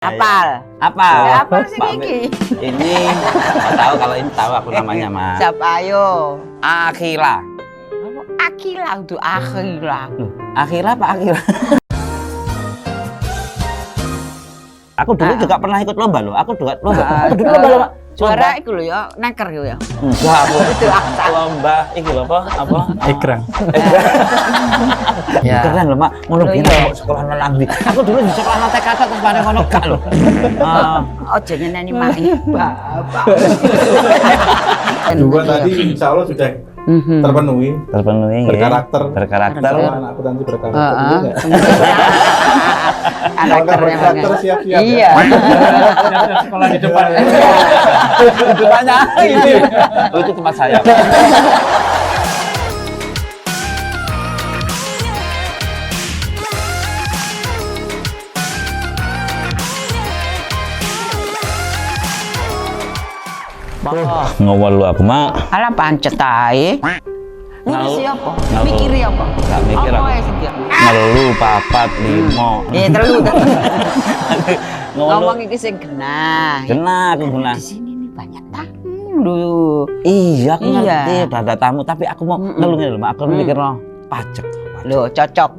Apal. Apal. Apal sih Kiki. Ini tahu, kalau ini tahu aku namanya, Mas. Siapa ayo? Akila. Akila itu Akila. Akila apa Akila? Aku dulu juga pernah ikut lomba loh. Aku juga lomba. Aku dulu lomba. Juara iku lho ya, neker yo ya. Enggak, aku itu lomba iki lho apa? Ekrang. Ya. Keren loh, Mak. Ngono gini kok sekolah nang ndi. Aku dulu di sekolah TK terus bareng ngono gak lho. Ojo nyeneni mak. Bapak. Dua tadi insya Allah sudah terpenuhi. Berkarakter. Anakku nanti berkarakter. Karakter siap-siap. Iya. Sekolah di depan. Depannya ini. Itu tempat saya. Ngawal lu aku, Mak. Alah pancet ae. Ngurusi apa? Mikiri apa? Gak mikir aku. Ngelu, papat, limo. Telu. Ngomong iki sing genah. Genah, aku genah. Di sini nih banyak tamu lho. Iya, aku ngerti ada tamu, tapi aku mau ngelungin lho, Mak. Aku mikir pajak. Loh, cocok.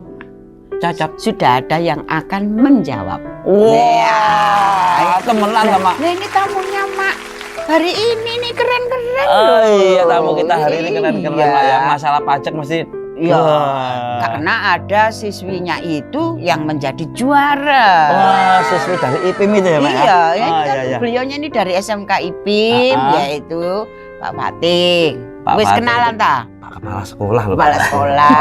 Sudah ada yang akan menjawab. Wah, temenan sama. Nah, ini tamunya Mak. Hari ini nih keren-keren loh. Oh iya, tamu kita hari ini keren-keren lah ya. Masalah pajak mesti. Iya. Karena ada siswinya itu yang menjadi juara. Wah, siswi dari IPIM itu ya, Mak? Iya, iya. Beliaunya ini dari SMK IPIM, yaitu Pak Fatih. Wis kenalan ta? Pak Kepala Sekolah loh. Kepala Sekolah.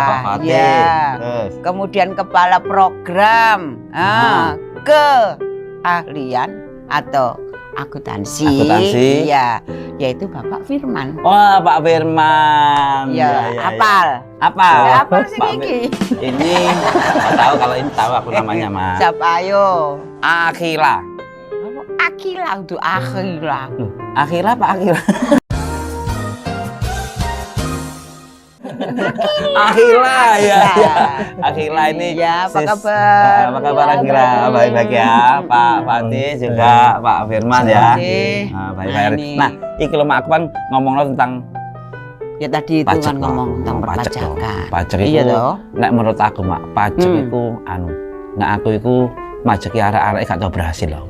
Pak Fatih. Iya. Kemudian Kepala Program. Keahlian atau akuntansi. Iya, yaitu Bapak Firman. Wah, Pak Firman. Ya, apal. Apal sih Kiki. Ini tahu, kalau ini tahu aku namanya, Mas. Siapa ayo? Akila. Akila itu Akila. Akila apa Akila? Akila ya. Akila ini. Ya, apa kabar? Apa kabar Akila? Baik-baik ya. Pak Fatih juga, Pak Firman ya. Baik-baik. Nah, iki lho, Mak, aku kan ngomong tentang ya tadi itu kan ngomong tentang perpajakan. Pajak itu, nek menurut aku, Mak, pajak itu nek aku itu majeki arek-arek gak tau berhasil loh.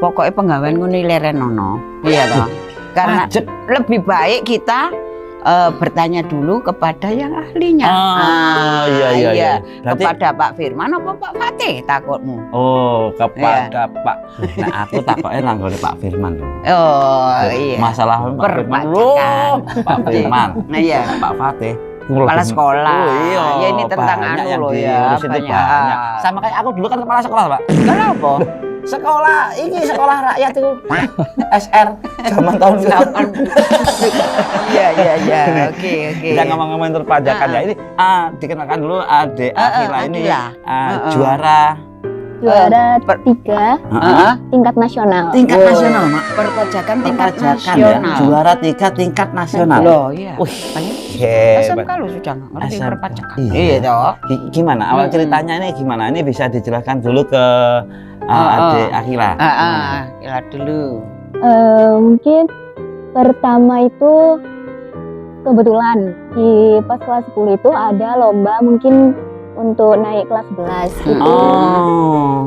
Pokoknya penggawean ngono leren-ono. Iya toh. Karena lebih baik kita bertanya dulu kepada yang ahlinya. Iya. Berarti kepada Pak Firman apa Pak Fatih takutmu? Oh, kepada Pak. Nah, aku takutnya nanggone Pak Firman loh. Oh, iya. Masalah Pak Firman loh. Pak Firman. Nah, iya. Pak Fatih. Kepala sekolah. Oh, iya. Ya ini tentang anu loh ya. Banyak. Sama kayak aku dulu kan kepala sekolah, Pak. Kenapa? Sekolah rakyat itu SR zaman tahun 80. Iya. Oke. Kita ngomong-ngomongin perpajakan ya. Ini dikenalkan dulu Adik Akila ini juara 3 tingkat nasional. Tingkat nasional, Mak. Perpajakan tingkat Ya. nasional. Juara 3 tingkat nasional. Loh, iya. SMK Hebat. lu sudah ngerti perpajakan. Iya toh. Gimana awal ceritanya ini gimana? Ini bisa dijelaskan dulu ke Adik Akila. Akila dulu. Mungkin pertama itu kebetulan di pas kelas 10 itu ada lomba mungkin untuk naik kelas 11 itu.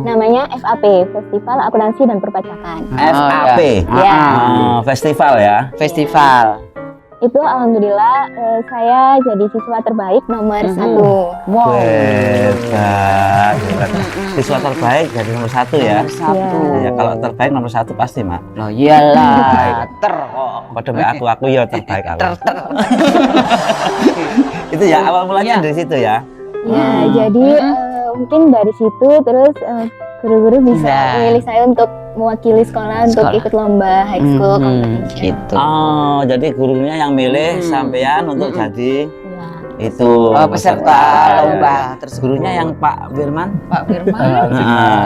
Namanya FAP, Festival Akuntansi dan Perpajakan. FAP. Ya. Festival ya. Festival. Itu alhamdulillah saya jadi siswa terbaik nomor 1. Wow. Hebat. Siswa terbaik jadi nomor 1 ya. Nomor 1. Ya, kalau terbaik nomor 1 pasti, Mak. Loh iyalah. Pada aku ya terbaik awal. Itu ya awal mulanya dari situ ya. Ya, jadi mungkin dari situ terus guru-guru bisa memilih saya untuk mewakili sekolah untuk ikut lomba high school competition. Gitu. Oh, jadi gurunya yang milih sampean untuk jadi itu peserta lomba. Terus gurunya yang Pak Firman. Pak Firman.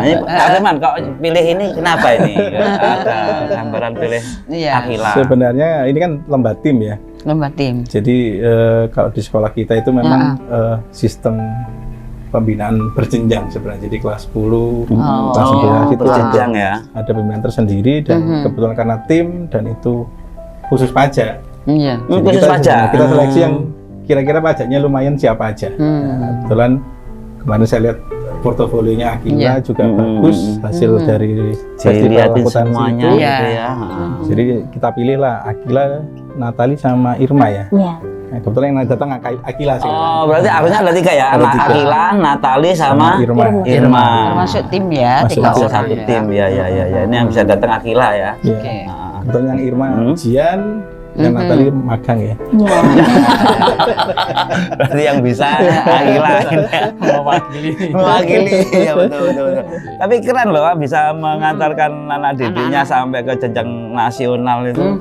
Ini Pak Firman kok pilih ini kenapa ini? Ada gambaran pilih Akila. Sebenarnya ini kan lomba tim ya. Lomba tim. Jadi kalau di sekolah kita itu memang sistem pembinaan berjenjang sebenarnya. Jadi kelas 10, kelas 11 itu berjenjang ya. Ada pembinaan tersendiri dan kebetulan karena tim dan itu khusus pajak. Iya. Jadi Khusus pajak. kita seleksi yang kira-kira pajaknya lumayan siapa aja. Nah, kebetulan kemarin saya lihat portofolionya Akila juga bagus hasil dari festival akuntansi semuanya itu. gitu ya. Jadi kita pilihlah Akila, Natali sama Irma ya. Iya. Nah, kebetulan yang datang Akila sih. Oh, berarti harusnya ada 3 ya? Ada 3. Akila, Natali sama Irma. Termasuk tim ya, Masuk 3 Masuk orang satu ya. tim ya. Ini yang bisa datang Akila ya. Iya. Oke. Kebetulan yang Irma ujian, yang Natali magang ya. Iya. Berarti yang bisa Akila mewakili. Ya betul. Tapi keren loh bisa mengantarkan anak didiknya sampai ke jenjang nasional itu.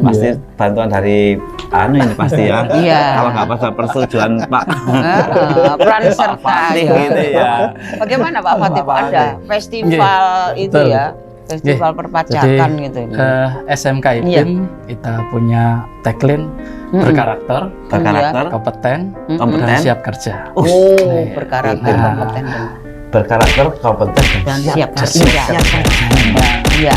Pasti bantuan dari ini pasti ya. Iya. Kalau nggak pas persetujuan Pak Peran serta Fatih ya. gitu ya. Bagaimana Pak Fatih? Pak Ada festival itu betul. ya, festival perpajakan gitu. Ke SMK IPIM kita punya tagline berkarakter, kompeten, dan siap kerja. Berkarakter, kompeten Berkarakter, kompeten, dan siap kerja. Iya.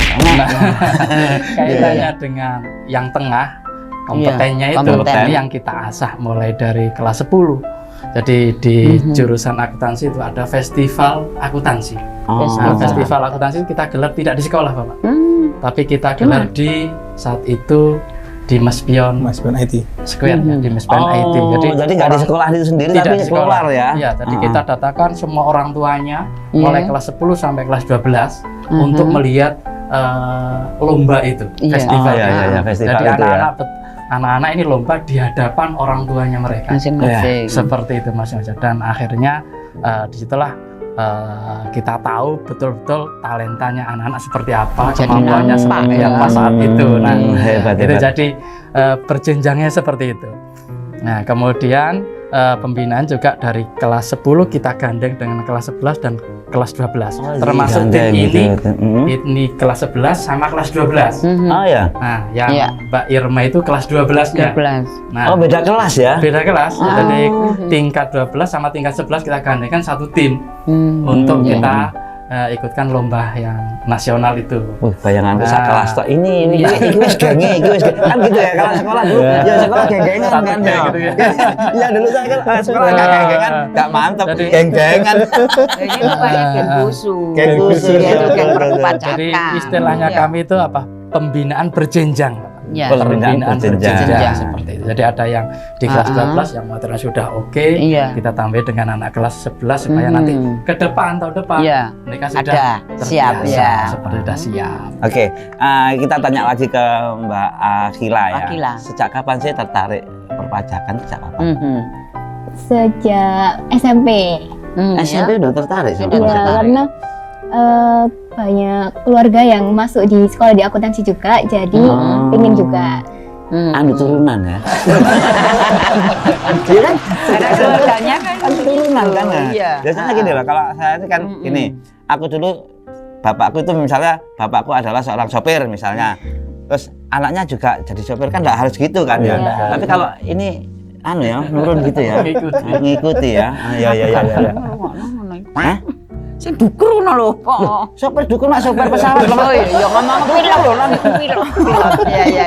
Kaitannya dengan yang tengah, kompetennya itu kompeten. yang kita asah mulai dari kelas 10. Jadi di jurusan akuntansi itu ada festival akuntansi. Nah, festival akuntansi kita gelar tidak di sekolah, Bapak. Tapi kita gelar di saat itu di Mespion IT Square ya, di Mespion IT. Jadi nggak di sekolah itu sendiri tapi di keluar ya. Iya, jadi kita datangkan semua orang tuanya mulai kelas 10 sampai kelas 12 untuk melihat lomba itu, festival. Festival Jadi itu anak-anak ini lomba di hadapan orang tuanya mereka. Masing-masing. Seperti itu Mas Yoja. Dan akhirnya disitulah kita tahu betul-betul talentanya anak-anak seperti apa, kemampuannya seperti apa saat itu. Nah, hebat. jadi berjenjangnya seperti itu. Nah, kemudian pembinaan juga dari kelas 10 kita gandeng dengan kelas 11 dan kelas 12. Termasuk tim ini kelas 11 sama kelas 12. Oh ya. Nah, yang Mbak Irma itu kelas 12-nya. Nah, beda kelas ya? Beda kelas. Jadi tingkat 12 sama tingkat 11 kita gandengkan satu tim untuk kita ikutkan lomba yang nasional itu. Bayanganku sak kelas tok ini wis genge kan gitu ya kalau sekolah dulu ya sekolah geng-gengan kan ya. Iya dulu saya kan sekolah enggak geng-gengan enggak mantep geng-gengan. Ini namanya geng khusus. Geng khusus itu geng perpajakan. Jadi istilahnya kami itu apa? Pembinaan berjenjang. Pembinaan berjenjang seperti itu. Jadi ada yang di kelas 12 yang materinya sudah oke, kita tambah dengan anak kelas 11 supaya nanti ke depan tahun depan mereka sudah siap ya. Seperti sudah siap. Oke, kita tanya lagi ke Mbak Akila ya. Sejak kapan sih tertarik perpajakan? Sejak kapan? Sejak SMP. SMP udah tertarik sama Iya, karena banyak keluarga yang masuk di sekolah di akuntansi juga, jadi pengen juga. Turunan ya. Iya kan? Karena keluarganya kan turunan kan. Iya. Biasanya gini loh, kalau saya kan gini, aku dulu bapakku itu misalnya bapakku adalah seorang sopir misalnya. Terus anaknya juga jadi sopir kan enggak harus gitu kan ya. Tapi kalau ini nurun gitu ya. Ngikuti ya. Iya. Hah? Sing dukur ngono lho, kok. Sopir dukur nak sopir pesawat. Oh iya, ngomong pilot lho, lan pilot. Iya.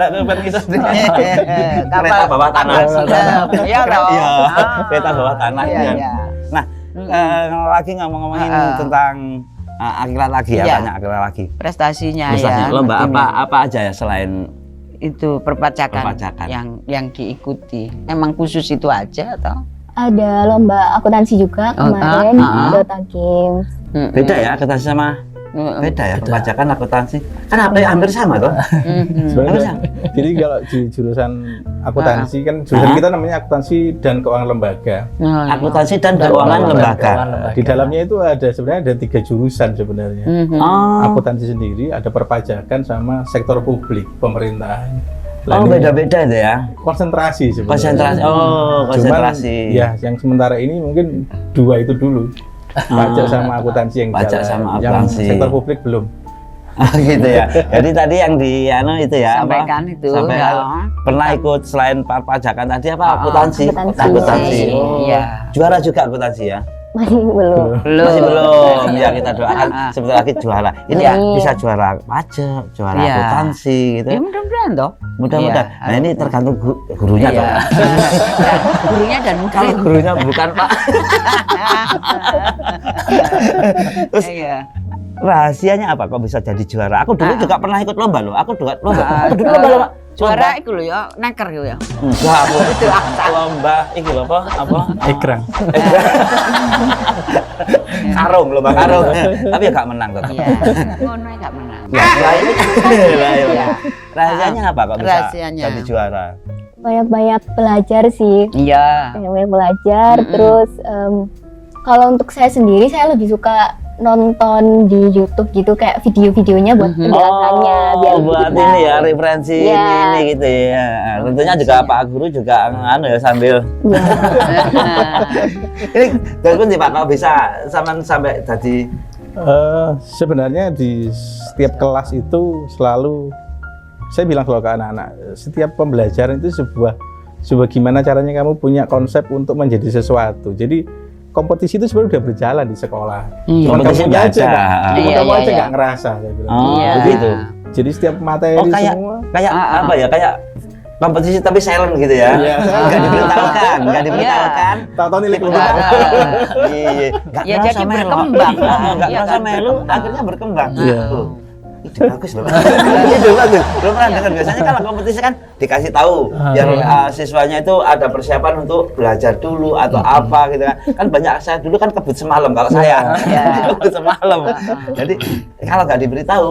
Sopir gitu. Kereta bawah tanah. Iya toh. Iya. Kereta bawah tanah. Iya. Nah, lagi ngomongin tentang Akila lagi ya, tanya Akila lagi. Prestasinya ya. Lomba apa aja ya selain itu perpajakan yang diikuti. Emang khusus itu aja atau? Ada lomba akuntansi juga kemarin, Dota Games. Beda ya akuntansi sama beda ya perpajakan akuntansi kan hampir sama toh. Sebenarnya jadi kalau di jurusan akuntansi kan jurusan kita namanya akuntansi dan keuangan lembaga. Akuntansi dan keuangan lembaga. Di dalamnya itu sebenarnya ada 3 jurusan sebenarnya. Akuntansi sendiri, ada perpajakan sama sektor publik pemerintahan. Beda-beda itu ya. Konsentrasi sebenarnya. Konsentrasi. Cuman, ya, yang sementara ini mungkin 2 itu dulu. Pajak sama akuntansi yang pajak jalan. sama Yang akuntansi. sektor publik belum. Gitu ya. Jadi tadi yang di itu ya Sampaikan itu. sampai Ya. pernah ikut selain perpajakan tadi apa akuntansi? Akuntansi. Iya. Juara juga akuntansi ya? Masih belum. Masih belum. Iya. Ya kita doakan sebentar lagi juara. Ini Iya. bisa juara pajak, juara Iya. akuntansi gitu. Ya mudah-mudahan toh. Mudah-mudahan. Iya. Nah ini tergantung gurunya Iya. toh. Gurunya dan Kalau murid. gurunya bukan Pak. Terus Iya. rahasianya apa kok bisa jadi juara? Aku dulu juga pernah ikut lomba loh. Aku juga lomba. Ah, Aku dulu lomba loh. Pak. Juara itu loh ya, neker yo ya. Enggak, aku itu lomba iki lho apa? Ikrang. Karung, lomba karung. Tapi ya gak menang tetap. Iya. Ngono gak menang. Iya. Rahasianya apa kok bisa Rahasianya. jadi juara? Banyak-banyak belajar sih. Iya. Banyak belajar. Terus kalau untuk saya sendiri, saya lebih suka nonton di YouTube gitu, kayak video-videonya buat penjelasannya, biar buat kita- ini ya referensi Iya. ini gitu ya. Tentunya juga Pak Guru juga anu ya sambil Iya. ini dalun sih Pak kalau bisa sampai jadi Sebenarnya di setiap kelas itu selalu saya bilang selalu ke anak-anak, setiap pembelajaran itu sebuah gimana caranya kamu punya konsep untuk menjadi sesuatu. Jadi kompetisi itu sebenarnya udah berjalan di sekolah. Cuma kompetisi kamu aja belajar. nggak- Iya, kamu iya, aja iya. nggak ngerasa, saya bilang. Oh, Iya. begitu. Jadi setiap materi Oh kayak semua. apa ya? Kayak kompetisi tapi silent gitu ya. Iya. Enggak diberitahukan, enggak diberitahukan. Tahu-tahu nilai keluar. Iya. Enggak Ya, jadi berkembang. Enggak Iya, merasa kan? melu, akhirnya berkembang. Iya. Tuh. Ide bagus loh. Ide bagus. Belum pernah dengar. Biasanya kalau kompetisi kan dikasih tahu biar siswanya itu ada persiapan untuk belajar dulu atau apa gitu kan. Kan banyak saya dulu kan kebut semalam kalau saya. Kebut semalam. Jadi kalau nggak diberitahu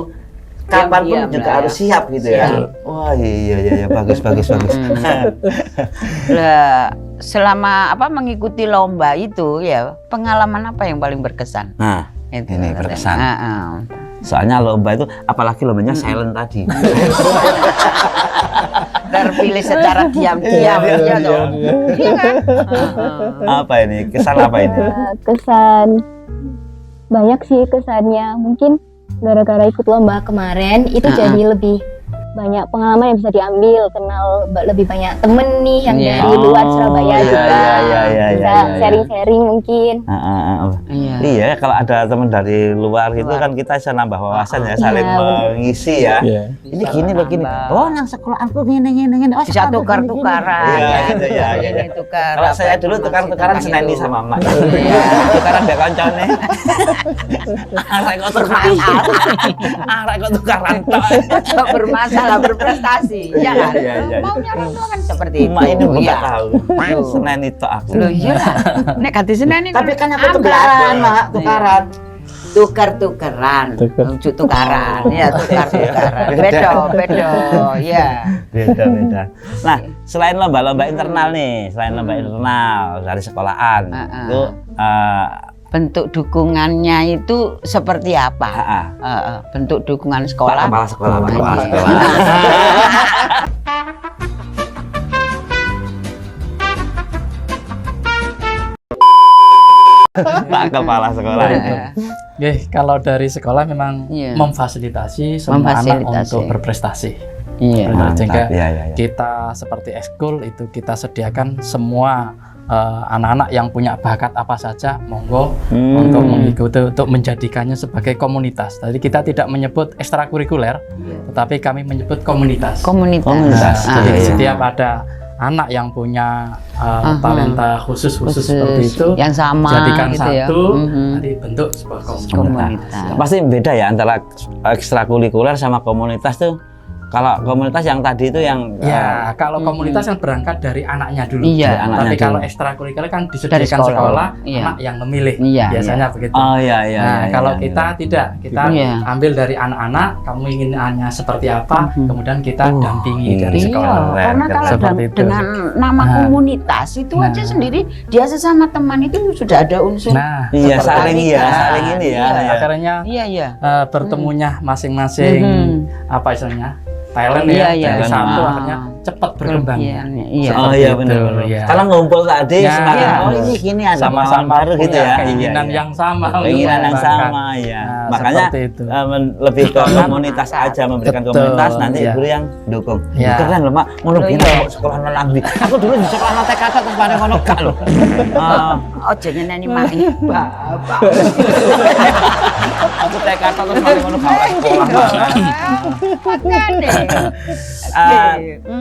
kapanpun Diam-diam juga lah harus ya. siap gitu ya. Wah iya bagus. Lah, selama mengikuti lomba itu ya, pengalaman apa yang paling berkesan? Nah, Itu, ini berkesan. Heeh. Soalnya lomba itu apalagi lombanya silent tadi. Terpilih secara diam-diam ya toh. Iya kan? Apa ini? Kesan apa ini? Kesan banyak sih kesannya. Mungkin gara-gara ikut lomba kemarin itu jadi lebih banyak pengalaman yang bisa diambil, kenal lebih banyak temen nih yang Iya. dari luar Surabaya iya, juga, iya, bisa sharing-sharing mungkin. Iya. Iya, kalau ada teman dari luar gitu kan kita bisa nambah wawasan ya, saling Iya, mengisi ya. Iya. Ini gini begini. nambah. Oh, yang sekolahanku gini. Oh, Bisa tukar-tukaran. Iya, gitu ya. Ini tukar. Kalau saya dulu tukar-tukaran seneni sama emak. Iya, tukaran mbek koncone. Arek kok tukaran. Arek kok tukaran tok. Tidak bermasalah, berprestasi. Ya kan? Iya, iya. Maunya orang tua kan seperti itu. Emak ini enggak Iya. tahu. Seneni tok aku. Loh iya. Nek ganti Senin ini Tapi kan aku ambil tukaran, aku. Mak, tukaran. Tukar-tukaran. Tukar. Tukaran. Ya, tukar-tukaran. Beda. Beda. Ya. Beda. Nah, selain lomba-lomba internal nih, selain lomba internal dari sekolahan, itu Bentuk dukungannya itu seperti apa? Bentuk dukungan sekolah. Kepala sekolah, Pak. Iya. Kepala sekolah. Pak Kepala sekolah. Oke, kalau dari sekolah memang Iya. memfasilitasi semua anak Memfasilitasi. untuk berprestasi. Iya. Sehingga Iya. kita seperti ekskul itu kita sediakan semua anak-anak yang punya bakat apa saja monggo untuk mengikuti, untuk menjadikannya sebagai komunitas. Jadi kita tidak menyebut ekstrakurikuler, tetapi kami menyebut komunitas. Komunitas. Jadi iya. setiap ada anak yang punya talenta khusus seperti itu, yang sama jadikan gitu ya. satu, nanti bentuk sebuah komunitas. Komunitas. Pasti beda ya antara ekstrakurikuler sama komunitas tuh. Kalau komunitas yang tadi itu yang Ya, kalau komunitas yang berangkat dari anaknya dulu. Iya, anaknya Tapi dulu. kalau ekstrakurikuler kan disediakan Dari sekolah. sekolah, Iya. anak yang memilih. Iya, Biasanya begitu. Oh iya. Nah, kalau kita tidak, kita Iya. ambil dari anak-anak, kamu inginnya seperti apa, kemudian kita dampingi dari iya. sekolah. Karena kalau Seperti itu. dengan nama komunitas itu aja sendiri dia sesama teman itu sudah ada unsur. Nah, Iya, saling ketertarikan. ini ya. Iya. akhirnya Iya. bertemunya masing-masing apa istilahnya talent Iya, ya iya. dari satu Ah. akhirnya cepat berkembang. Iya. Oh Seperti iya itu, benar. ya. Kalau ngumpul tadi Ya. semakin Iya. oh ini gini ada pengalaman Sama-sama baru gitu punya ya. keinginan Iya, iya. yang sama untuk Keinginan yang mengembangkan. sama ya. Nah, Makanya seperti itu. lebih ke komunitas aja, memberikan Betul, komunitas, nanti iya. guru yang dukung. Iya. Keren loh mak, ngono Loh, gini iya. kok sekolah nanti. Aku dulu di sekolah TK terus pada ngono gak loh. Ojo nyeneni mak. Bapak. Aku TK terus pada ngono gak oleh sekolah. Makane.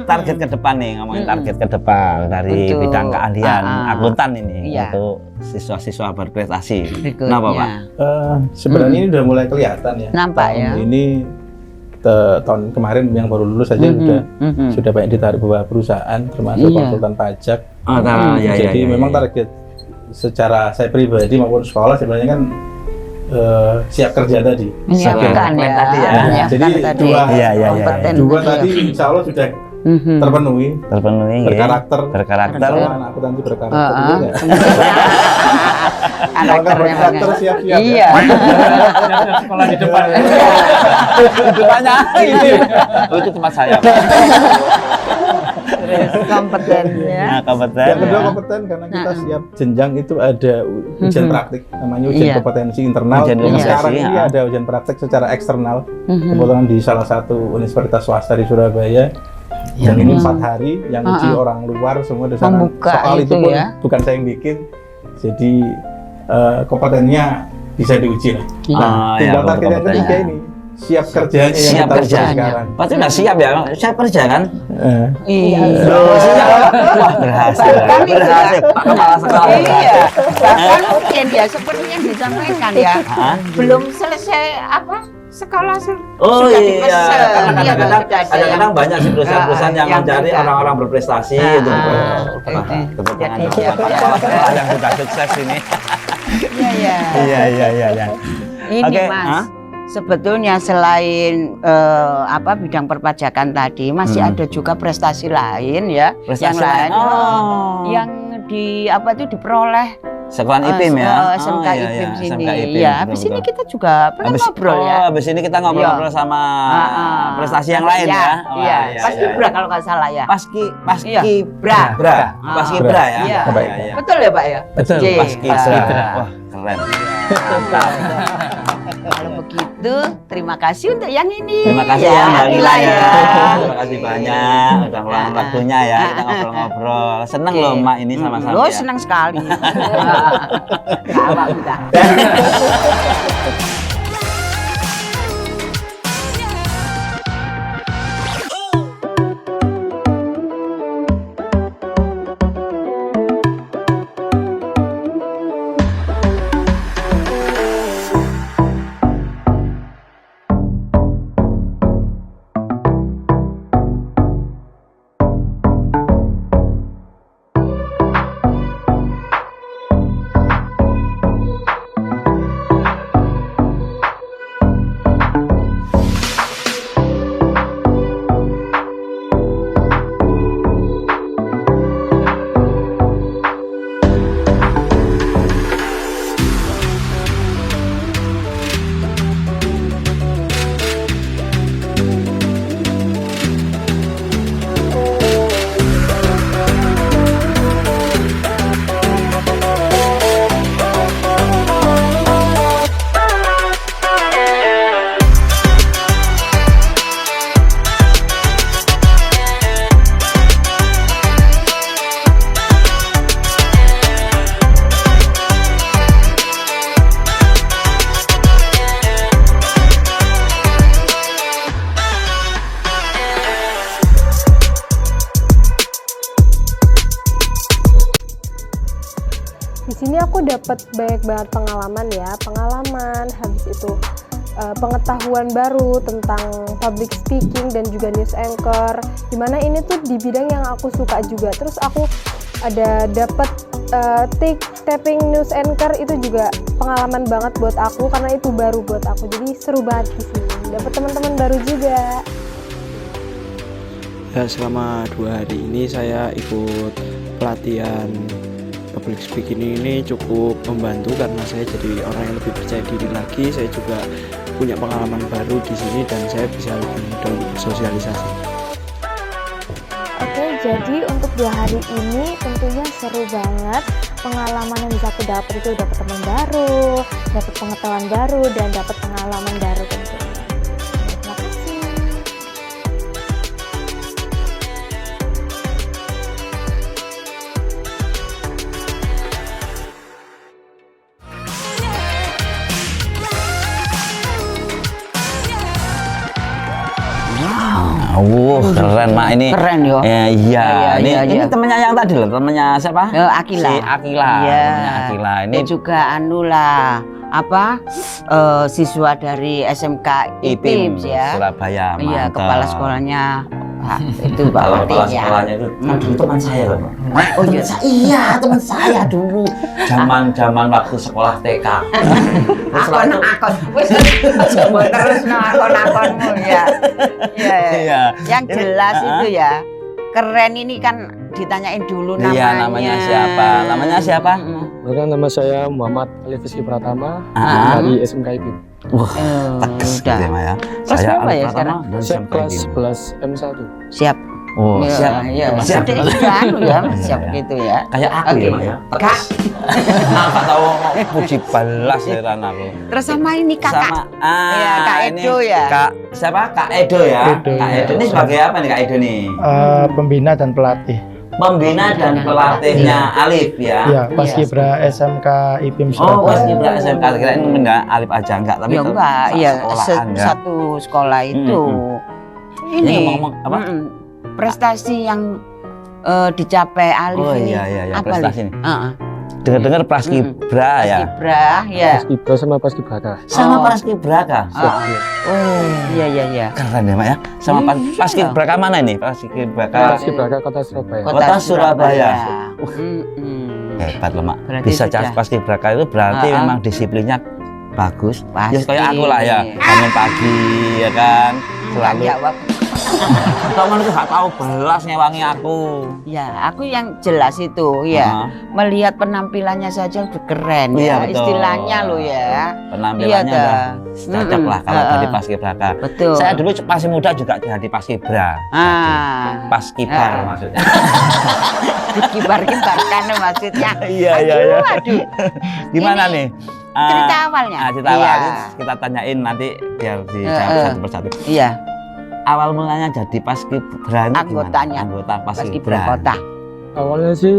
Target ke depan nih, ngomongin target ke depan dari Untuk, bidang keahlian ah. akuntan ini Iya. untuk siswa-siswa berprestasi. Berikutnya. Kenapa Pak? Sebenarnya ini udah mulai kelihatan ya. Nampak Tahun ya. ini tahun kemarin yang baru lulus saja sudah banyak ditarik beberapa perusahaan termasuk Iya. konsultan pajak. Ya, Jadi memang target secara saya pribadi maupun sekolah sebenarnya kan siap kerja tadi. Menyiapkan ya. Tadi ya. Menyiapkan Jadi tadi. dua- Iya, iya, iya. Kompeten Dua tadi tadi ya. insya Allah sudah Mhm. terpenuhi. Terpenuhi ya. Berkarakter. Berkarakter. Sama akuntansi berkarakter Heeh. juga. Anak Kalau nggak keren berkarakter banget. siap-siap. Iya. Ada sekolah di depan. Depannya ini. Oh, itu tempat saya. Terus kompeten ya. Nah, kompeten. Yang kedua ya. kompeten karena kita siap jenjang itu ada ujian praktik namanya ujian Iya. kompetensi internal. Ujian Yang kompetensi, sekarang ini ya. ada ujian praktik secara eksternal. Mhm. Kebetulan di salah satu universitas swasta di Surabaya. Yang ini 4 hari, yang uji orang luar semua di sana. Membuka Soal itu itu pun ya. bukan saya yang bikin. Jadi kompetennya bisa diuji lah. Iya. Ah, ya, Tinggal target yang kompeten. ketiga ini siap kerjanya yang Siap kita kerjanya. uji sekarang. Pasti udah siap ya, siap kerja kan? Iya. Loh, siap. Wah, berhasil. Bahkan itu Berhasil. ya. Kepala sekolah. Iya. Bahkan mungkin ya seperti yang disampaikan ya. Hah? Belum selesai apa? Sekolah Oh sudah iya, dipesan. karena Iya, kadang-kadang sudah ada kadang-kadang banyak sih perusahaan-perusahaan yang yang mencari ada. orang-orang berprestasi Ah, itu. ah. Tepuk tangan Jadi, dong siap, buat siap. kepala-kepala yang sudah sukses ini. Iya, iya. Iya. Ini Oke, Mas, hah? sebetulnya selain bidang perpajakan tadi masih ada juga prestasi lain ya, Prestasi yang lain lain. Oh. yang di apa itu diperoleh Sekolah IPIM ya. SMK Oh, iya, IPIM iya, sini. SMK IPIM, Ya, betul, habis ini betul. kita juga pernah ngobrol ya. Habis ini kita ngobrol-ngobrol sama prestasi yang lain ya. Oh, Iya, Paski Bra kalau nggak salah ya. Paski Iya. Bra. Ah. Paski Bra ya. Iya. Baik. Betul ya, Pak ya? Betul, Iya, Paski Paski Bra. Bra. Wah, keren. Mantap. Kalau begitu, terima kasih untuk yang ini. Terima kasih ya Mbak Lila ya. ya. Terima kasih banyak udah ngeluangin waktunya ya kita ngobrol-ngobrol. Seneng loh Mak ini sama-sama. Lo ya. senang sekali. Apa udah. Di sini aku dapat banyak banget pengalaman, habis itu pengetahuan baru tentang public speaking dan juga news anchor. Dimana ini tuh di bidang yang aku suka juga. Terus aku ada dapat tapping news anchor, itu juga pengalaman banget buat aku karena itu baru buat aku. Jadi seru banget di sini. Dapat teman-teman baru juga. Ya, selama 2 hari ini saya ikut pelatihan public speaking ini cukup membantu karena saya jadi orang yang lebih percaya diri lagi. Saya juga punya pengalaman baru di sini dan saya bisa lebih mudah untuk bersosialisasi. Oke, jadi untuk 2 hari ini tentunya seru banget. Pengalaman yang bisa aku dapat itu dapat teman baru, dapat pengetahuan baru, dan dapat pengalaman baru tentunya. Terima kasih. Keren Mak ini. Keren yo. Iya, ini iya. temennya yang tadi loh, temennya siapa? Akila. Si Akila. Iya. Temennya Akila. Ini Dia juga siswa dari SMK IPIM ya. Surabaya. Iya, mantap. kepala sekolahnya itu Pak Kalau Fatih kepala ya. sekolahnya itu kan dulu teman saya loh. Oh iya, teman saya dulu. Zaman waktu sekolah TK. Akon. Wis terus akon-akonmu ya. Iya. Yang jelas itu ya. Keren ini kan ditanyain dulu namanya. Iya, namanya siapa? Namanya siapa? Maka nama saya Muhammad Alif Rizky Pratama Ah. dari SMK IPIM. Wah, tegas gitu udah. ya, Mak ya. Kelas Saya berapa ya Alif sekarang? Pratama dari Saya SMK kelas IPIM. 11 M1. Siap. Oh, siap. Iya, Siap. siap. Ya, siap Iya. gitu ya. Kayak aku Oke. ya, Mak ya. Kak. Apa tahu puji balas heran aku. Terus sama ini kakak. Sama Iya, Kak ini Edo ya? Kak siapa? Kak Edo ya. Edo, Kak ya. Edo ini sebagai apa nih Kak Edo nih? Pembina dan pelatih. Pembina dan pelatihnya Alif ya. Ya, Paskibra SMK IPIM Oh, Surabaya. Paskibra SMK, kirain benda Alif aja enggak, tapi Ya itu enggak, iya sekolahan ya. satu sekolah itu. Ini Ini ngomong-ngomong apa? prestasi yang dicapai Alif Oh ini. iya apa, prestasi Lif? nih. Dengar-dengar Paskibra ya. Paskibra, ya. Paskibra sama Paskibraka. Sama Oh. Paskibraka. Oh, iya. Keren ya, Mak ya. Sama Iya. Paskibraka mana ini? Paskibraka Paskibraka Kota Surabaya. Kota Surabaya. Hebat loh, Mak. Berarti Bisa sudah. Paskibraka itu berarti memang disiplinnya bagus. Ya Pasti. kayak aku lah ya. Bangun pagi ya kan. Selalu Jawab. teman itu gak tahu belas ngewangi aku. Ya, aku yang jelas itu ya. Melihat penampilannya saja udah keren Iya, ya. betul. Istilahnya lo ya. Penampilannya Iya, udah cocok lah kalau Heeh. jadi Paskibraka. Betul. Saya dulu masih muda juga jadi Paskibra. Paskibar Ah. maksudnya. Dikibar-kibarkan maksudnya. Iya. Aduh. Gimana Ini nih? cerita awalnya. Cerita Iya. awalnya kita tanyain nanti biar dijawab satu persatu. Iya, Awal mulanya jadi Paskibra ini Anggotanya. gimana? Anggota Paskibra Paskibra. kota. Awalnya sih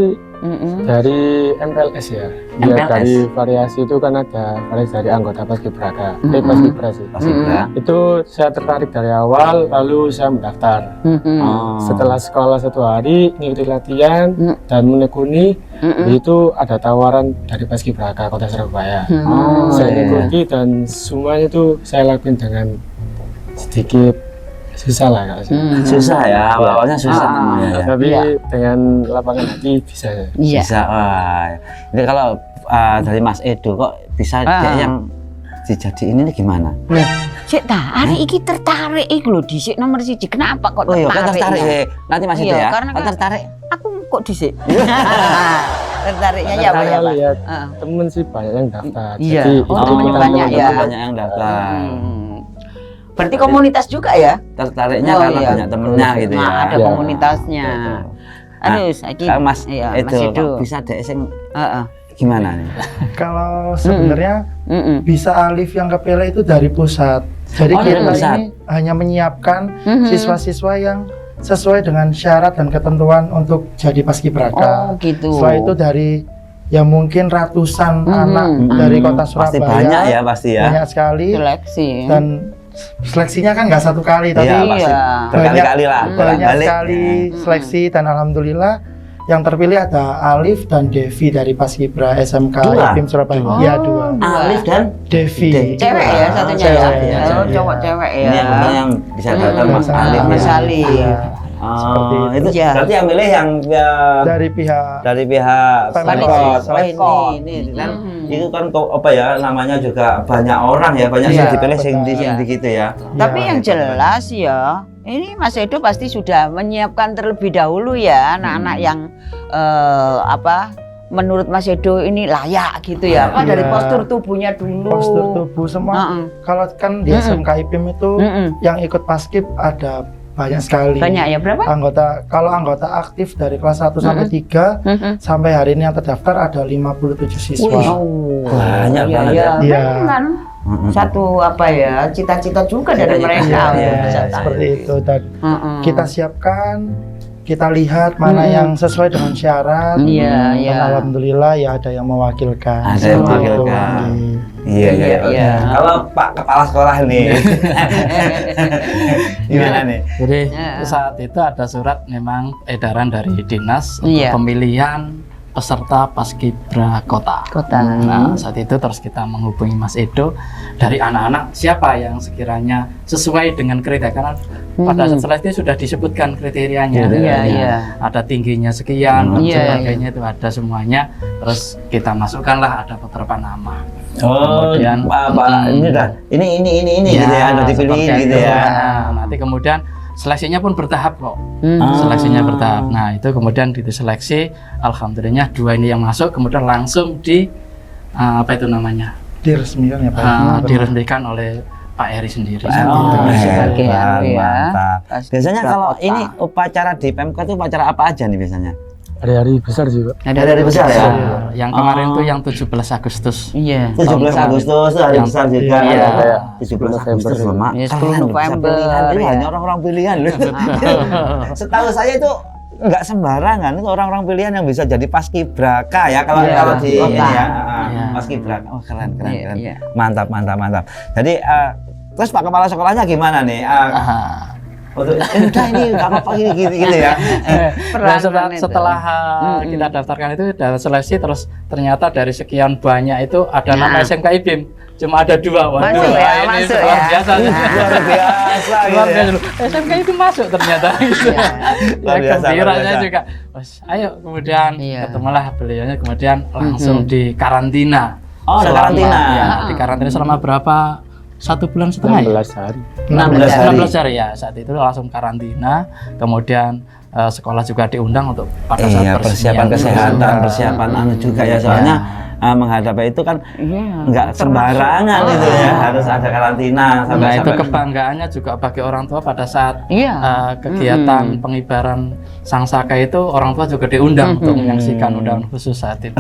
dari MPLS ya. Ya MPLS? dari variasi itu kan ada variasi dari anggota Paskibraka. Paskibra sih. Paskibra. Itu saya tertarik dari awal, lalu saya mendaftar. Oh. Setelah sekolah 1 hari, mengikuti latihan dan menekuni, itu ada tawaran dari Paskibraka Kota Surabaya. Oh, Saya iya. ikuti dan semuanya itu saya lakuin dengan sedikit susah lah kalau saya. Susah ya, awalnya susah namanya ya. Tapi Iya. dengan lapangan hati bisa. Iya. Bisa. Wah. Ini kalau dari Mas Edo kok bisa dia yang dijadiin ini gimana? Cek hari iki tertarik iki lho dhisik nomor 1. Kenapa kok Oh iya, tertarik? kan tertarik ya. Nanti Mas Edo Iya, ya. karena Kan kan- tertarik. Aku kok dhisik. Tertariknya ya apa ya, Saya Pak? lihat Heeh. temen sih banyak yang daftar. Iya. Jadi Oh, ikut temennya ikutan banyak ya. Banyak yang daftar. Berarti komunitas juga ya? Tertariknya Oh, karena iya. banyak temennya gitu ya. Nah, ada Iya. komunitasnya. Aduh, saiki Mas iya, Edo Mas Edo. kok bisa dek sing Heeh. gimana nih? Kalau sebenarnya Heeh. bisa Alif yang kepilih itu dari pusat. Jadi Oh, dari kita pusat. ini hanya menyiapkan Mhm. siswa-siswa yang sesuai dengan syarat dan ketentuan untuk jadi paskibraka. Oh, gitu. Setelah itu dari ya mungkin ratusan anak dari kota Surabaya. Pasti banyak ya, pasti ya. Banyak sekali. Seleksi. Dan seleksinya kan nggak satu kali, tapi Iya, pasti. Iya. Berkali-kali lah. banyak bolak-balik. sekali seleksi dan alhamdulillah yang terpilih ada Alif dan Devi dari Paskibra SMK Dua? IPIM Surabaya. Oh. Iya, 2. Alif dan Devi. Cewek ya satunya ya. Cewek, iya, Oh, cewek. cowok cewek ya. Ini yang bisa datang Mas Mas Alif. Mas ya. Alif. Iya. Seperti Oh, itu Iya. berarti yang milih yang Dari pihak dari pihak Pemkot. Pemkot. Ini kan itu kan kok apa ya namanya juga banyak orang ya, banyak Iya, yang dipilih sing di betul. sing di gitu ya. Tapi Ya, yang jelas ya, ini Mas Edo pasti sudah menyiapkan terlebih dahulu ya anak-anak yang menurut Mas Edo ini layak gitu ya? Apa dari Iya. postur tubuhnya dulu? Postur tubuh semua. Kalau kan di SMK IPIM itu yang ikut paskib ada banyak sekali. Banyak ya, berapa? Kalau anggota aktif dari kelas 1 sampai 3 sampai hari ini yang terdaftar ada 57 siswa. Banyak Iya, banget iya. ya. Bener kan? Satu apa ya, cita-cita juga dari mereka. Ya, seperti itu. Dan kita siapkan, kita lihat mana yang sesuai dengan syarat. Iya, Dan iya. alhamdulillah ya ada yang mewakilkan. Ada yang Seperti itu. mewakilkan. Iya. Iya. Kalau Pak Kepala Sekolah nih, gimana nih? Jadi saat itu ada surat memang edaran dari dinas untuk Iya. pemilihan peserta paskibra kota. Nah, saat itu terus kita menghubungi Mas Edo dari anak-anak siapa yang sekiranya sesuai dengan kriteria, karena pada saat seleksi sudah disebutkan kriterianya. Iya. Ada tingginya sekian, dan Iya, sebagainya itu ada semuanya. Terus kita masukkanlah ada beberapa nama. Oh, Kemudian Pak, ini dah, ini gitu ya, udah dipilih seperti gitu itu. ya. Nah, nanti kemudian seleksinya pun bertahap kok. Seleksinya bertahap. Nah, itu kemudian diseleksi, alhamdulillah 2 ini yang masuk, kemudian langsung di apa itu namanya? Diresmikan ya Pak. Diresmikan oleh Pak Eri sendiri. sebagai hebat, anu ya. mantap. Biasanya kalau ini upacara di PMK itu upacara apa aja nih biasanya? Hari-hari besar sih Pak. Hari-hari besar ya? Yang kemarin itu yang 17 Agustus. Iya. 17 Agustus itu hari Yang- besar juga. iya. Ada 17 Agustus loh, Mak. Iya, 10 Keren loh, bisa November, pilihan. Itu ya. hanya orang-orang pilihan loh. Setahu saya itu nggak sembarangan, itu orang-orang pilihan yang bisa jadi paskibraka ya kalau Iya, kalau di ini kota. ya. Iya. Paskibraka. Oh, keren. Iya, iya. Mantap. Jadi terus Pak Kepala Sekolahnya gimana nih? Untuk udah ini nggak apa-apa gitu ya. Nah, setelah, itu. setelah kita daftarkan itu dan seleksi, terus ternyata dari sekian banyak itu ada nama SMK IPIM cuma ada 2. Waduh, Masuk ya, ini masuk luar ya. biasa. Luar biasa Luar gitu ya. biasa. SMK IPIM masuk ternyata. Luar biasa, luar Gembiranya biasa. juga. Wes, ayo kemudian Iya. ketemulah beliaunya, kemudian langsung di karantina. Oh, ada Selama- karantina. Ya, di karantina selama berapa? 1 bulan setengah ya? 16 hari. 16 hari. 16 hari ya, saat itu langsung karantina, kemudian sekolah juga diundang untuk pada saat Iya, persiapan kesehatan, persiapan anu juga ya, soalnya menghadapi itu kan nggak sembarangan itu ya, harus ada karantina Nah, itu kebanggaannya juga bagi orang tua pada saat kegiatan pengibaran Sang Saka itu, orang tua juga diundang untuk menyaksikan undangan khusus saat itu.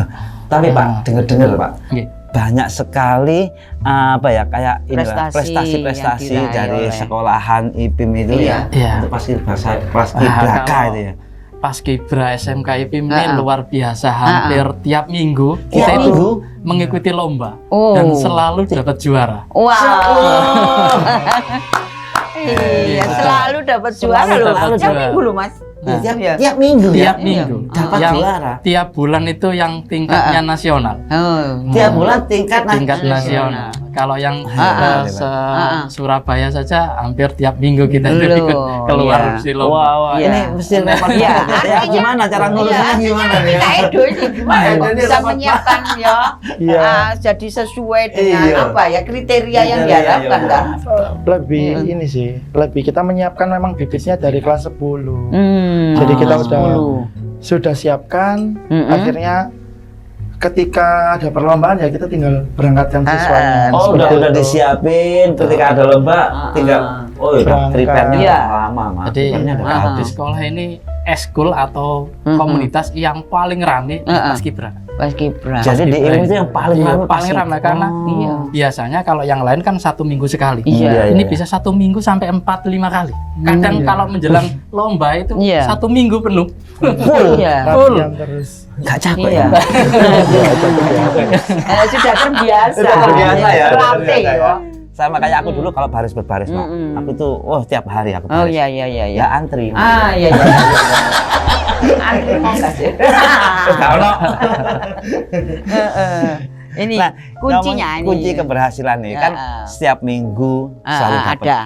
Tapi Pak, dengar Pak, Iya. banyak sekali apa ya kayak inilah Prestasi prestasi-prestasi yang diraih dari oleh- sekolahan IPIM itu ya, Iya. untuk paskibraka kalau itu ya. Paskibra SMK IPIM ini luar biasa, hampir tiap minggu kita Tiap itu minggu? mengikuti lomba Oh. dan selalu dapat juara. Wow. Iya, selalu dapat juara Selalu loh. dapat Tiap juara. minggu loh, Mas. Nah, Tiap minggu ya. Tiap minggu Dapat yang juara. tiap bulan itu yang tingkatnya nasional. Oh. Tiap bulan tingkat Nasional. Kalau yang Surabaya saja hampir tiap minggu kita itu Loh, ikut keluar iya. di lomba. Wah, Iya. ini mesti repot Iya, banget ya. artinya- Gimana cara ngurusinnya gimana nih? Kita Edo ini gimana Edo kok ini bisa repot menyiapkan ya, Iya. jadi sesuai dengan Iya. apa ya kriteria yang Kriteria, diharapkan iya. kan. Lebih ini sih, lebih kita menyiapkan memang bibitnya dari kelas 10. Hmm. Jadi kita kelas udah 10. sudah siapkan, Mm-mm. akhirnya ketika ada perlombaan ya kita tinggal berangkatkan siswanya. Oh, Seperti udah itu. disiapin ketika ada lomba tinggal Berangkat. prepare-nya Iya. lama, Mak. Jadi Prepare-nya udah lama. di sekolah ini eskul atau komunitas yang paling rame di Paskibra. Paskibra. Jadi di ilmu itu yang paling Iya, lama paling ramai karena Iya. biasanya kalau yang lain kan 1 minggu sekali. Iya, Ini bisa 1 minggu sampai 4-5 kali. Kadang kalau menjelang lomba itu Iya. 1 minggu penuh. full. Iya. Latihan terus. Nggak capek Iya. ya? Sudah terbiasa. Sudah terbiasa ya, sudah Latih terbiasa ya. ya. Sama kayak aku dulu kalau baris berbaris, Mak. Aku tuh tiap hari aku Oh baris. iya iya iya. Ya antri. Ah iya iya. Antri mau nggak sih? Kalau Ini nah, kuncinya ngomong kunci ini. keberhasilan nih kan setiap minggu selalu dapat ada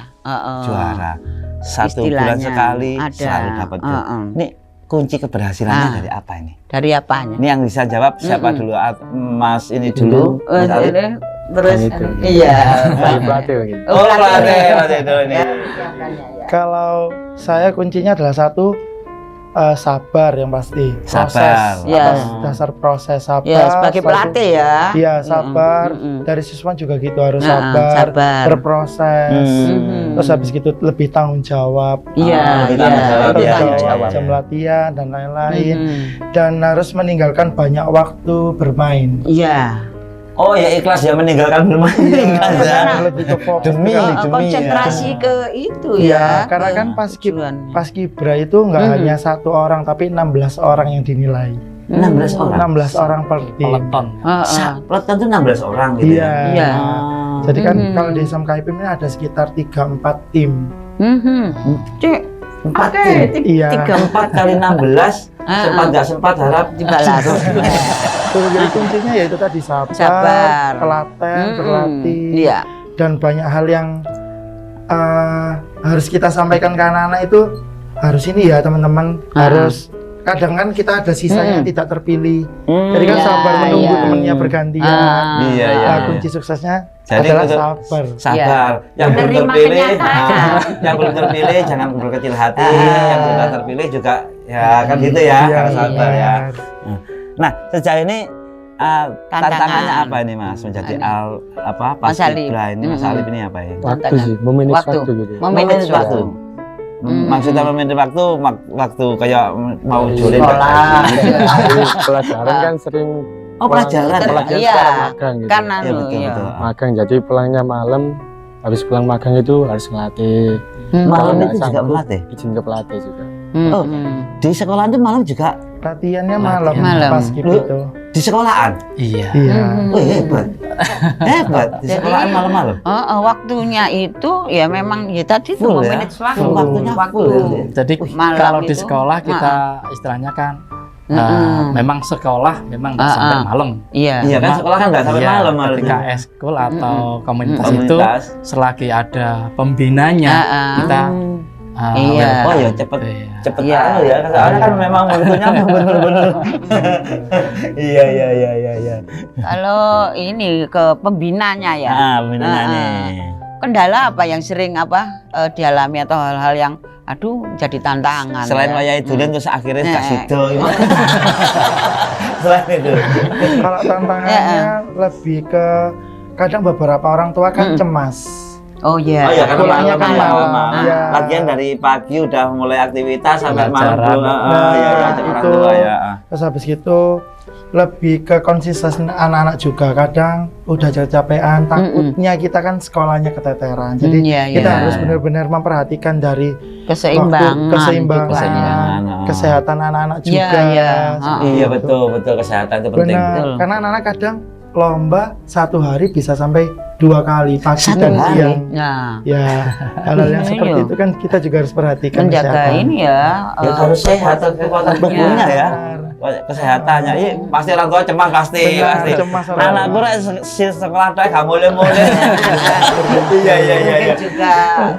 juara. 1 bulan Istilahnya sekali ada. selalu dapat juara. Ini kunci keberhasilannya dari apa ini? Dari apanya? Ini yang bisa jawab siapa dulu? Mas ini dulu. Mas Ali. Terus Itu. iya. Pelatih gitu. Oh, pelatih itu ini. Kalau saya kuncinya adalah satu, sabar yang pasti. Sabar. Ya. Dasar proses sabar. Ya, sebagai setelah pelatih itu- ya. Iya, sabar. Dari siswa juga gitu harus sabar, berproses. Terus habis gitu lebih tanggung jawab. Iya, lebih tanggung jawab, Tanggung iya, jawab, iya, iya. jam latihan dan lain-lain. Dan harus meninggalkan banyak waktu bermain. Iya. Oh ya ikhlas ya meninggalkan bermain. Ikhlas ya. Lebih ke fokus Demi, sekali. demi Konsentrasi ke itu Iya, ya. karena ke kan tujuannya. pas Kibra itu nggak hanya 1 orang tapi 16 orang yang dinilai. 16 orang. 16 orang per tim. Peleton. Peloton tuh 16 orang gitu Iya. ya. Iya. Jadi kan kalau di SMKIP ini ada sekitar 3-4 tim. Cek. 4 Oke, tim. Iya. 4 kali 16 sempat nggak sempat harap dibalas. Jadi kuncinya yaitu tadi Sabar. telaten, berlatih, Iya. dan banyak hal yang harus kita sampaikan ke anak-anak itu harus ini ya teman-teman, harus kadang kan kita ada sisanya yang tidak terpilih. Jadi kan Iya, sabar menunggu iya. temennya bergantian. Iya, iya, Nah, iya. kunci suksesnya Jadi adalah itu- sabar. Sabar. Yang belum Menerima terpilih, kenyataan. yang belum terpilih jangan berkecil hati. Yang sudah terpilih juga ya kan gitu ya, Iya, harus sabar ya. benar. Nah, sejauh ini tantangannya Tantangan. apa ini Mas menjadi Anu. Mas Salib. Kibra ini Mas Salib ini apa ya? Waktu sih, memanage Waktu. waktu gitu. Memanage waktu. Maksudnya memanage waktu kayak mau julid Sekolah. Pelajaran kan sering Oh, pelajaran. pelajaran Iya. sekarang magang gitu. Kan Iya anu betul ya. betul. Magang jadi pulangnya malam, habis pulang magang itu harus ngelatih. Malam Kalau itu nggak juga sanggup, melatih. izin ke pelatih juga. Oh, di sekolah itu malam juga Latihannya malam, Malam. pas Kib Lu- itu. di sekolahan. Iya. Iya. Oh, hebat. Hebat di sekolahan malam-malam. Waktunya itu ya memang ya tadi tuh Full ya? memanage waktu. Full, waktunya full ya? Jadi malam kalau di itu, sekolah kita istilahnya kan memang sekolah memang nggak sampai malam. Iya. Iya kan sekolah kan nggak sampai Iya, malam ketika harusnya. eskul atau komunitas itu Komunitas. selagi ada pembinanya kita Iya. Oh ya cepet Iya. cepet Iya. anu ya soalnya kan memang waktunya bener-bener. Iya iya iya iya iya. Kalau ini ke pembinanya ya. Ah, benar nih. Kendala apa yang sering dialami atau hal-hal yang aduh jadi tantangan. Selain ya? wayahe dolen terus akhirnya Nah. gak sido gimana? Selain itu. Kalau tantangannya lebih ke kadang beberapa orang tua kan cemas. Oh iya. Oh ya kan Pulangnya malam kan ya, malam. malam. Iya. Lagian dari pagi udah mulai aktivitas sampai malam Pelajaran. belum. Nah, Iya iya orang itu. tua ya. Terus habis gitu lebih ke konsisten anak-anak juga kadang udah capean, takutnya kita kan sekolahnya keteteran. Jadi Iya, kita iya. harus benar-benar memperhatikan dari Keseimbangan. keseimbangan, Keseimbangan, kesehatan anak-anak Iya, juga. iya. Seperti Iya itu. betul betul kesehatan itu penting. Benar, Betul. karena anak-anak kadang lomba 1 hari bisa sampai 2 kali pagi Satu dan hari? siang. Nah, Ya, hal-hal yang Iya, seperti iya. itu kan kita juga harus perhatikan menjaga kesehatan. ini ya. Ya harus sehat kekuatan tubuhnya ya. Kesehatannya, iya pasti orang tua cemas pasti. Benar, Pasti. cemas orang Anakku rek sekolah teh gak mulai-mulai. Iya iya iya. Mungkin iya. juga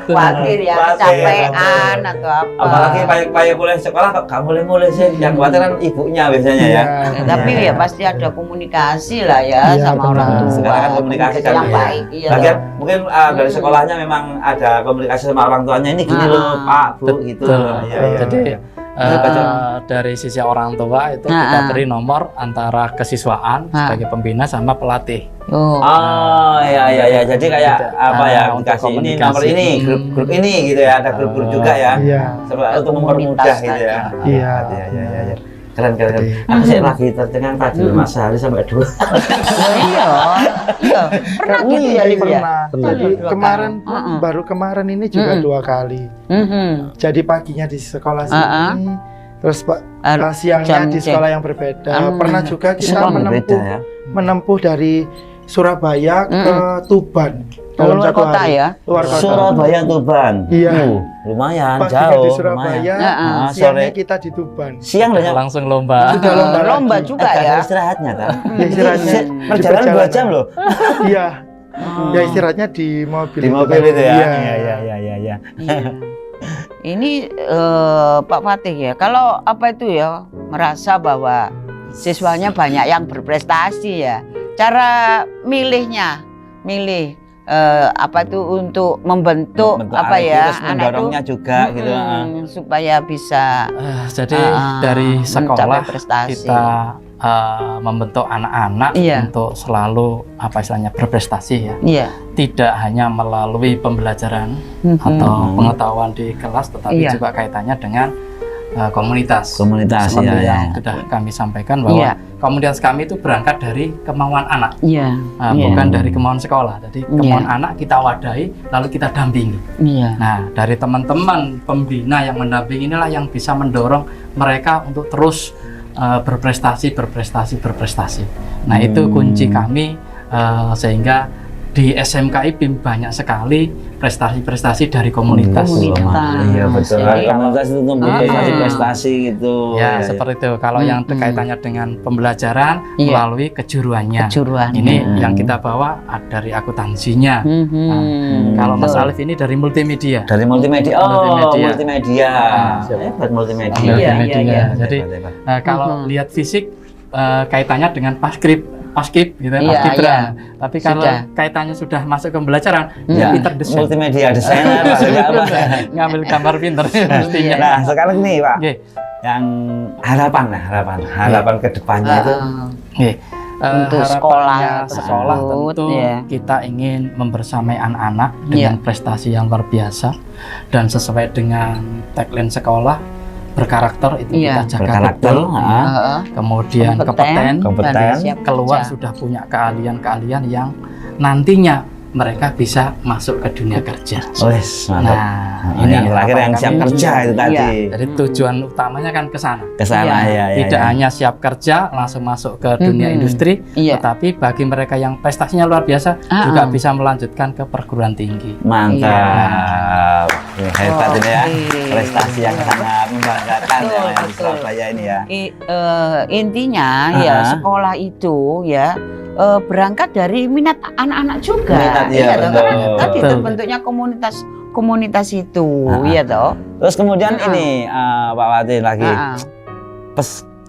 khawatir ya, Khawatir, kecapean atau apa. Apalagi payah kuliah sekolah kok gak mulai-mulai sih. Yang khawatir kan ibunya biasanya ya. Iya. Tapi ya pasti ada komunikasi lah ya Iya, sama orang benar. tua. Sekarang kan komunikasi kan yang ya. baik. Iya. Lagian mungkin dari sekolahnya memang ada komunikasi sama orang tuanya ini gini loh Pak Bu gitu. Betul. Iya, iya. Jadi Iya. dari sisi orang tua itu kita beri nomor antara kesiswaan sebagai pembina sama pelatih. Oh. Oh iya iya iya. Jadi kayak Gitu. apa ya Untuk dikasih ini komunikasi. nomor ini grup ini gitu ya. Ada grup juga ya. Iya. Untuk mempermudah gitu ya. Iya. Iya iya iya. Keren keren. keren. Aku sih lagi tercengang tadi Mas sehari sampai 2. Iya. Iya. Pernah gitu ya, Lim, ya? Pernah. Jadi kemarin pun, baru kemarin ini juga 2 kali. Jadi paginya di sekolah sini, terus siangnya jam di sekolah yang berbeda. Pernah juga kita Sekolah berbeda ya. menempuh dari Surabaya ke Tuban. Dalam Luar 1 kota hari. ya? Luar kota. Surabaya Tuban. Iya. Lumayan Paginya jauh. di Surabaya, lumayan. siangnya Sore kita di Tuban. siang udah nyampe. Langsung lomba. Sudah lomba Lomba lagi. juga Ada ya. istirahatnya kan? Ya, istirahatnya di Perjalanan 2 perjalanan. jam loh. Iya. Ya istirahatnya di mobil. Di mobil itu ya. Iya. Iya iya iya iya. Iya. Ini Pak Fatih ya, kalau apa itu ya merasa bahwa siswanya banyak yang berprestasi ya, cara milih apa tuh untuk membentuk apa anak ya terus mendorongnya juga gitu. Supaya bisa Jadi dari sekolah mencapai prestasi. kita membentuk anak-anak untuk selalu apa istilahnya berprestasi ya. Iya. Tidak hanya melalui pembelajaran atau pengetahuan di kelas, tetapi juga kaitannya dengan komunitas. Seperti yang sudah kami sampaikan bahwa komunitas kami itu berangkat dari kemauan anak, bukan dari kemauan sekolah. Jadi kemauan anak kita wadahi, lalu kita dampingi. Nah, dari teman-teman pembina yang mendampingi inilah yang bisa mendorong mereka untuk terus berprestasi. Nah, itu kunci kami sehingga di SMK IPIM banyak sekali prestasi-prestasi dari komunitas. Iya betul. Komunitas itu tumbuh prestasi gitu. Ya, seperti itu. Kalau yang kaitannya dengan pembelajaran melalui kejuruannya. Ini yang kita bawa dari akuntansinya. Kalau Mas Alif ini dari multimedia. Dari multimedia. Multimedia. Multimedia. Jadi kalau lihat fisik kaitannya dengan paskib gitu ya, paskibra. Tapi kalau kaitannya sudah masuk ke pembelajaran, pinter desain. Multimedia desainer, ngambil gambar pinter mestinya. Nah, sekarang nih Pak, yang harapan ke depannya itu. Untuk sekolah tentu kita ingin membersamai anak-anak dengan prestasi yang luar biasa dan sesuai dengan tagline sekolah, berkarakter itu kita jaga betul, kemudian kompeten, keluar sudah punya keahlian-keahlian yang nantinya mereka bisa masuk ke dunia kerja. Nah, ini yang terakhir yang siap kerja itu tadi. Jadi tujuan utamanya kan ke sana. Ya. Tidak hanya siap kerja langsung masuk ke dunia industri, tetapi bagi mereka yang prestasinya luar biasa juga bisa melanjutkan ke perguruan tinggi. Mantap. Hebat ini ya. Prestasi yang sangat membanggakan ya di Surabaya ini ya. Intinya ya sekolah itu ya berangkat dari minat anak-anak juga. Karena tadi terbentuknya komunitas itu, iya toh. Terus kemudian ini Pak Wati lagi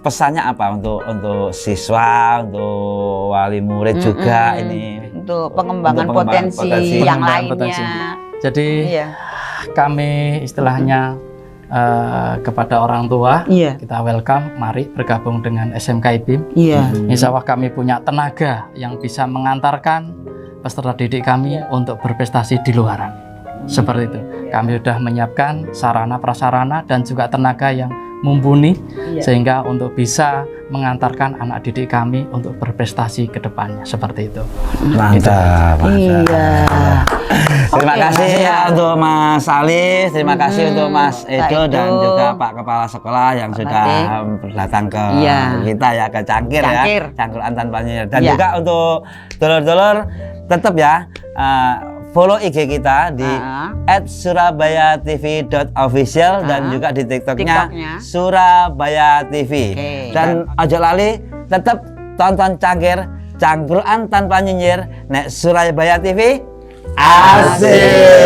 pesannya apa untuk siswa, untuk wali murid juga ini untuk pengembangan potensi yang lainnya. Jadi kami istilahnya kepada orang tua, kita welcome, mari bergabung dengan SMK IPIM. Insya Allah kami punya tenaga yang bisa mengantarkan peserta didik kami untuk berprestasi di luaran. Seperti itu. Kami sudah menyiapkan sarana prasarana dan juga tenaga yang mumpuni sehingga untuk bisa mengantarkan anak didik kami untuk berprestasi ke depannya. Seperti itu. Mantap. Terima kasih ya untuk Mas Alif, terima kasih untuk Mas Edo dan juga Pak Kepala Sekolah yang sudah datang ke kita ya, ke Cangkir ya, Cangkuran Tanpa Nyinyir. Dan juga untuk dulur-dulur tetap ya follow IG kita di @surabayatv.official dan juga di TikToknya Surabaya TV. Dan ojo lali tetap tonton Cangkir, Cangkruan Tanpa Nyinyir nek Surabaya TV. Asik.